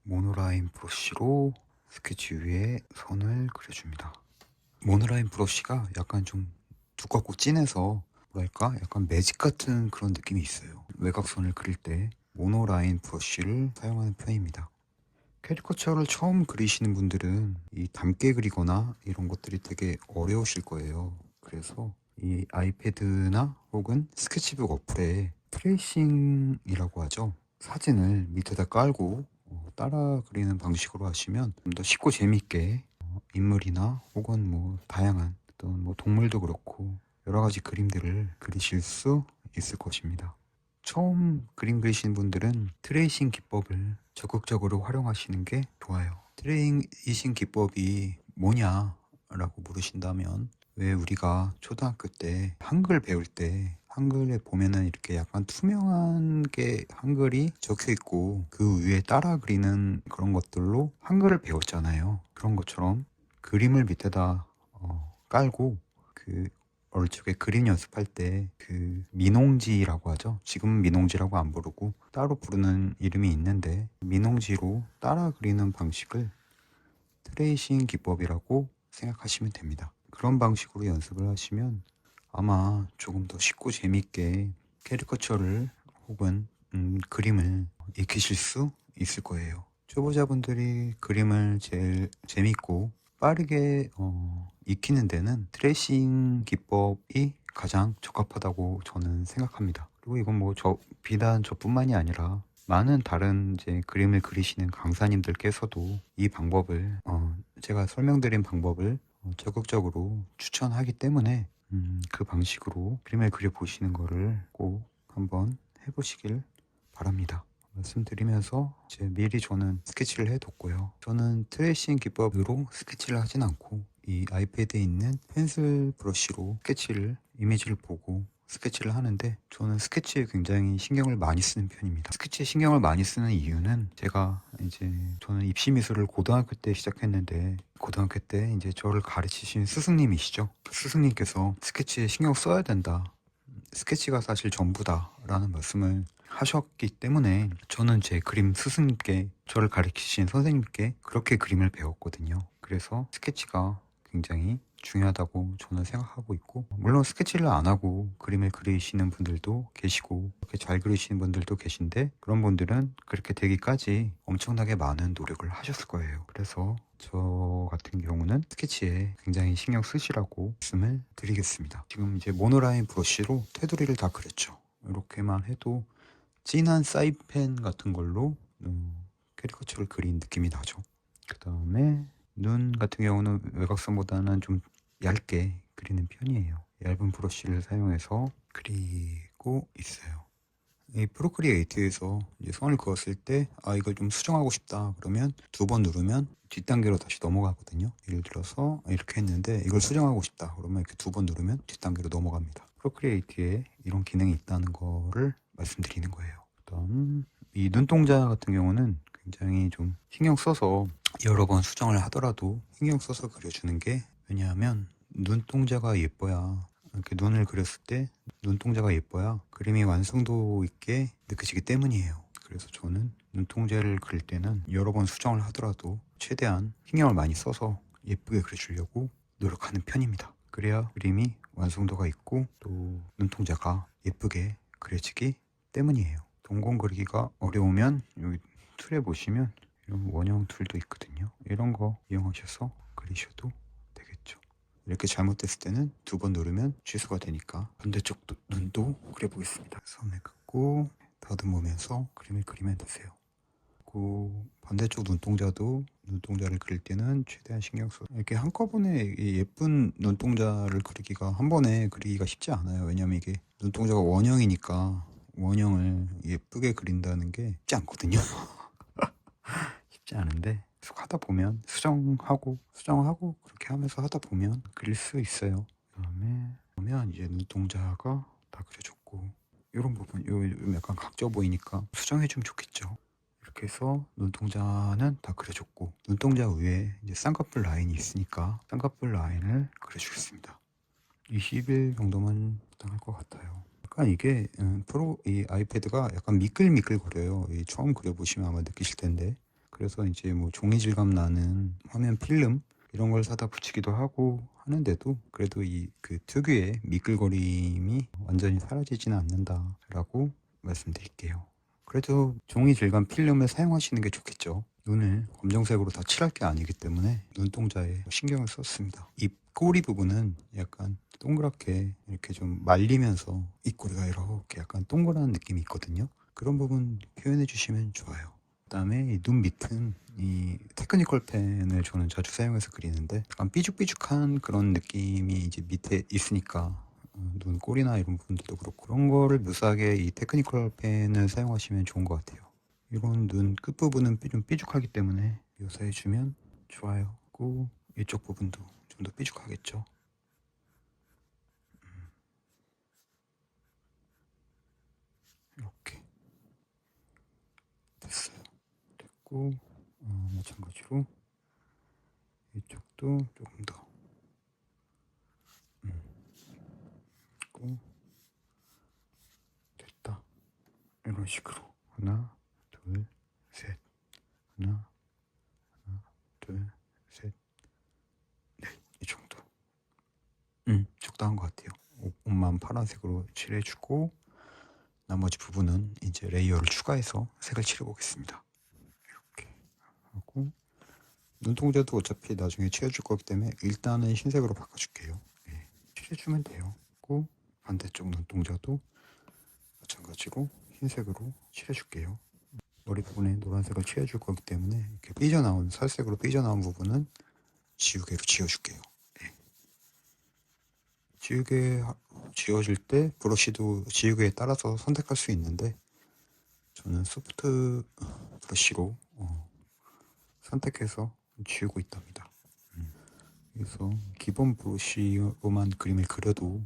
모노라인 브러쉬로 스케치 위에 선을 그려줍니다. 모노라인 브러쉬가 약간 좀 두껍고 진해서 뭐랄까 약간 매직 같은 그런 느낌이 있어요. 외곽선을 그릴 때 모노라인 브러쉬를 사용하는 편입니다. 캐리커처를 처음 그리시는 분들은 이 담게 그리거나 이런 것들이 되게 어려우실 거예요. 그래서 이 아이패드나 혹은 스케치북 어플에 트레이싱이라고 하죠. 사진을 밑에다 깔고 따라 그리는 방식으로 하시면 좀 더 쉽고 재밌게 인물이나 혹은 뭐 다양한 어떤 뭐 동물도 그렇고 여러 가지 그림들을 그리실 수 있을 것입니다. 처음 그림 그리시는 분들은 트레이싱 기법을 적극적으로 활용하시는 게 좋아요. 트레이싱 기법이 뭐냐라고 물으신다면, 왜 우리가 초등학교 때 한글 배울 때 한글에 보면은 이렇게 약간 투명한 게 한글이 적혀 있고 그 위에 따라 그리는 그런 것들로 한글을 배웠잖아요. 그런 것처럼 그림을 밑에다 깔고 그 어릴 적에 그림 연습할 때 그 민홍지라고 하죠. 지금은 민홍지라고 안 부르고 따로 부르는 이름이 있는데, 민홍지로 따라 그리는 방식을 트레이싱 기법이라고 생각하시면 됩니다. 그런 방식으로 연습을 하시면 아마 조금 더 쉽고 재밌게 캐리커처를 혹은 그림을 익히실 수 있을 거예요. 초보자분들이 그림을 제일 재밌고 빠르게 익히는 데는 트레이싱 기법이 가장 적합하다고 저는 생각합니다. 그리고 이건 뭐 비단 저뿐만이 아니라 많은 다른 이제 그림을 그리시는 강사님들께서도 이 방법을 제가 설명드린 방법을 적극적으로 추천하기 때문에 그 방식으로 그림을 그려보시는 거를 꼭 한번 해보시길 바랍니다. 말씀드리면서 이제 미리 저는 스케치를 해뒀고요. 저는 트레이싱 기법으로 스케치를 하진 않고 이 아이패드에 있는 펜슬 브러쉬로 이미지를 보고 스케치를 하는데, 저는 스케치에 굉장히 신경을 많이 쓰는 편입니다. 스케치에 신경을 많이 쓰는 이유는, 저는 입시미술을 고등학교 때 시작했는데, 고등학교 때 이제 저를 가르치신 스승님이시죠. 그 스승님께서 스케치에 신경 써야 된다, 스케치가 사실 전부다 라는 말씀을 하셨기 때문에 저는 제 그림 스승님께, 저를 가르치신 선생님께 그렇게 그림을 배웠거든요. 그래서 스케치가 굉장히 중요하다고 저는 생각하고 있고, 물론 스케치를 안 하고 그림을 그리시는 분들도 계시고 그렇게 잘 그리시는 분들도 계신데, 그런 분들은 그렇게 되기까지 엄청나게 많은 노력을 하셨을 거예요. 그래서 저 같은 경우는 스케치에 굉장히 신경 쓰시라고 말씀을 드리겠습니다. 지금 이제 모노라인 브러쉬로 테두리를 다 그렸죠. 이렇게만 해도 진한 사이펜 같은 걸로 캐리커처를 그린 느낌이 나죠. 그 다음에 눈 같은 경우는 외곽선보다는 좀 얇게 그리는 편이에요. 얇은 브러쉬를 사용해서 그리고 있어요. 이 프로크리에이트에서 이제 선을 그었을 때 이걸 좀 수정하고 싶다 그러면 두 번 누르면 뒷단계로 다시 넘어가거든요. 예를 들어서 이렇게 했는데 이걸 수정하고 싶다 그러면 이렇게 두 번 누르면 뒷단계로 넘어갑니다. 프로크리에이트에 이런 기능이 있다는 거를 말씀드리는 거예요. 그다음 이 눈동자 같은 경우는 굉장히 좀 신경 써서 여러 번 수정을 하더라도 신경 써서 그려주는 게, 왜냐하면 눈동자가 예뻐야, 이렇게 눈을 그렸을 때 눈동자가 예뻐야 그림이 완성도 있게 느껴지기 때문이에요. 그래서 저는 눈동자를 그릴 때는 여러 번 수정을 하더라도 최대한 신경을 많이 써서 예쁘게 그려주려고 노력하는 편입니다. 그래야 그림이 완성도가 있고 또 눈동자가 예쁘게 그려지기 때문이에요. 동공 그리기가 어려우면 여기 툴에 보시면 이런 원형 툴도 있거든요. 이런 거 이용하셔서 그리셔도 되겠죠. 이렇게 잘못됐을 때는 두 번 누르면 취소가 되니까 반대쪽 눈도 그려보겠습니다. 선을 긋고 다듬으면서 그림을 그리면 되세요. 그 반대쪽 눈동자를 그릴 때는 최대한 신경 써. 이렇게 한꺼번에 예쁜 눈동자를 그리기가, 한 번에 그리기가 쉽지 않아요. 왜냐면 이게 눈동자가 원형이니까 원형을 예쁘게 그린다는 게 쉽지 않거든요. 쉽지 않은데 계속 하다 보면 수정하고 그렇게 하면서 하다 보면 그릴 수 있어요. 그다음에 보면 이제 눈동자가 다 그려졌고, 이런 부분 요 약간 각져 보이니까 수정해주면 좋겠죠. 이렇게 해서 눈동자는 다 그려줬고, 눈동자 위에 이제 쌍꺼풀 라인이 있으니까 쌍꺼풀 라인을 그려주겠습니다. 20일 정도면 적당할 것 같아요. 약간 이게 이 아이패드가 약간 미끌미끌거려요. 처음 그려보시면 아마 느끼실 텐데, 그래서 이제 뭐 종이 질감 나는 화면 필름 이런 걸 사다 붙이기도 하고 하는데도 그래도 이 그 특유의 미끌거림이 완전히 사라지지는 않는다라고 말씀드릴게요. 그래도 종이 질감 필름을 사용하시는 게 좋겠죠. 눈을 검정색으로 다 칠할 게 아니기 때문에 눈동자에 신경을 썼습니다. 입 꼬리 부분은 약간 동그랗게 이렇게 좀 말리면서 입꼬리가 이렇게 약간 동그란 느낌이 있거든요. 그런 부분 표현해 주시면 좋아요. 그다음에 이 눈 밑은 이 테크니컬 펜을 저는 자주 사용해서 그리는데 약간 삐죽삐죽한 그런 느낌이 이제 밑에 있으니까 눈 꼬리나 이런 부분들도 그렇고 그런 거를 묘사하게 이 테크니컬 펜을 사용하시면 좋은 것 같아요. 이런 눈 끝부분은 좀 삐죽하기 때문에 묘사해주면 좋아요. 그리고 이쪽 부분도 좀 더 삐죽하겠죠. 이렇게 됐어요. 됐고 마찬가지로 이쪽도 조금 더 있고 됐다. 이런 식으로 하나, 둘, 셋, 하나, 둘, 셋, 넷, 이 정도. 적당한 것 같아요. 옷만 파란색으로 칠해주고 나머지 부분은 이제 레이어를 추가해서 색을 칠해보겠습니다. 이렇게 하고 눈동자도 어차피 나중에 칠해줄 거기 때문에 일단은 흰색으로 바꿔줄게요. 네, 칠해주면 돼요. 그리고 반대쪽 눈동자도 마찬가지로 흰색으로 칠해줄게요. 머리 부분에 노란색을 칠해줄 거기 때문에 이렇게 삐져나온 살색으로 삐져나온 부분은 지우개로 지워줄게요. 네. 지우개 지워질 때 브러쉬도 지우개에 따라서 선택할 수 있는데 저는 소프트 브러쉬로 선택해서 지우고 있답니다. 그래서 기본 브러쉬로만 그림을 그려도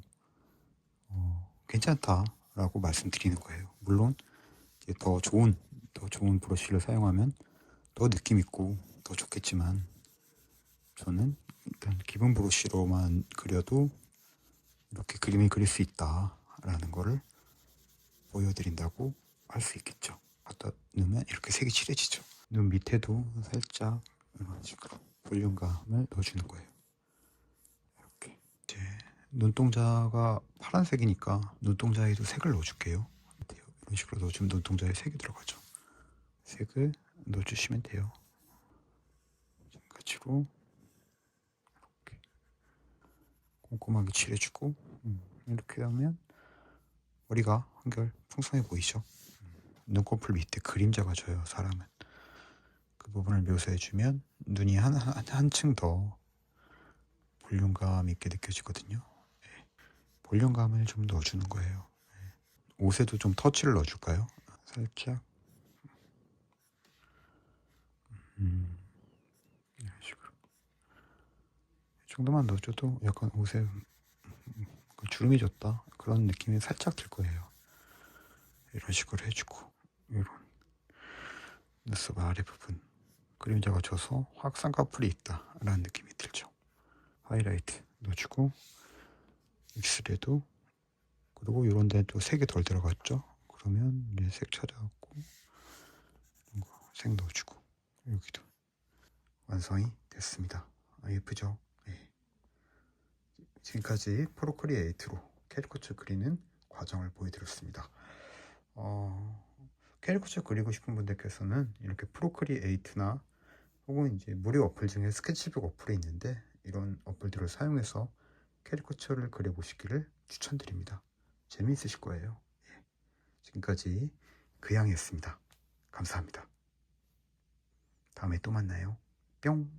괜찮다라고 말씀드리는 거예요. 물론 이제 더 좋은 브러쉬를 사용하면 더 느낌 있고 더 좋겠지만 저는 일단 기본 브러쉬로만 그려도 이렇게 그림을 그릴 수 있다라는 거를 보여드린다고 할 수 있겠죠. 갖다 넣으면 이렇게 색이 칠해지죠. 눈 밑에도 살짝 이런 식으로 볼륨감을 넣어주는 거예요. 이렇게 이제 눈동자가 파란색이니까 눈동자에도 색을 넣어줄게요. 이런 식으로 넣어주면 눈동자에 색이 들어가죠. 색을 넣어주시면 돼요. 마찬가지로 이렇게 꼼꼼하게 칠해주고 이렇게 하면 머리가 한결 풍성해 보이죠. 눈꺼풀 밑에 그림자가 져요. 사람은 그 부분을 묘사해주면 눈이 한층 더 볼륨감 있게 느껴지거든요. 네. 볼륨감을 좀 넣어주는 거예요. 네. 옷에도 좀 터치를 넣어줄까요? 살짝 이런 식으로 이 정도만 넣어줘도 약간 옷에 주름이 졌다 그런 느낌이 살짝 들 거예요. 이런 식으로 해주고 이런 눈썹 아래 부분 그림자가 져서 확 쌍꺼풀이 있다 라는 느낌이 들죠. 하이라이트 넣어주고 입술에도 그리고 이런 데도 색이 덜 들어갔죠. 그러면 이제 색 찾아갖고 색 넣어주고 여기도 완성이 됐습니다. 예쁘죠? 네. 지금까지 프로크리에이트로 캐리커처 그리는 과정을 보여드렸습니다. 캐리커처 그리고 싶은 분들께서는 이렇게 프로크리에이트나 혹은 이제 무료 어플 중에 스케치북 어플이 있는데 이런 어플들을 사용해서 캐리커처를 그려보시기를 추천드립니다. 재미있으실 거예요. 예. 지금까지 그양이었습니다. 감사합니다. 다음에 또 만나요. 뿅!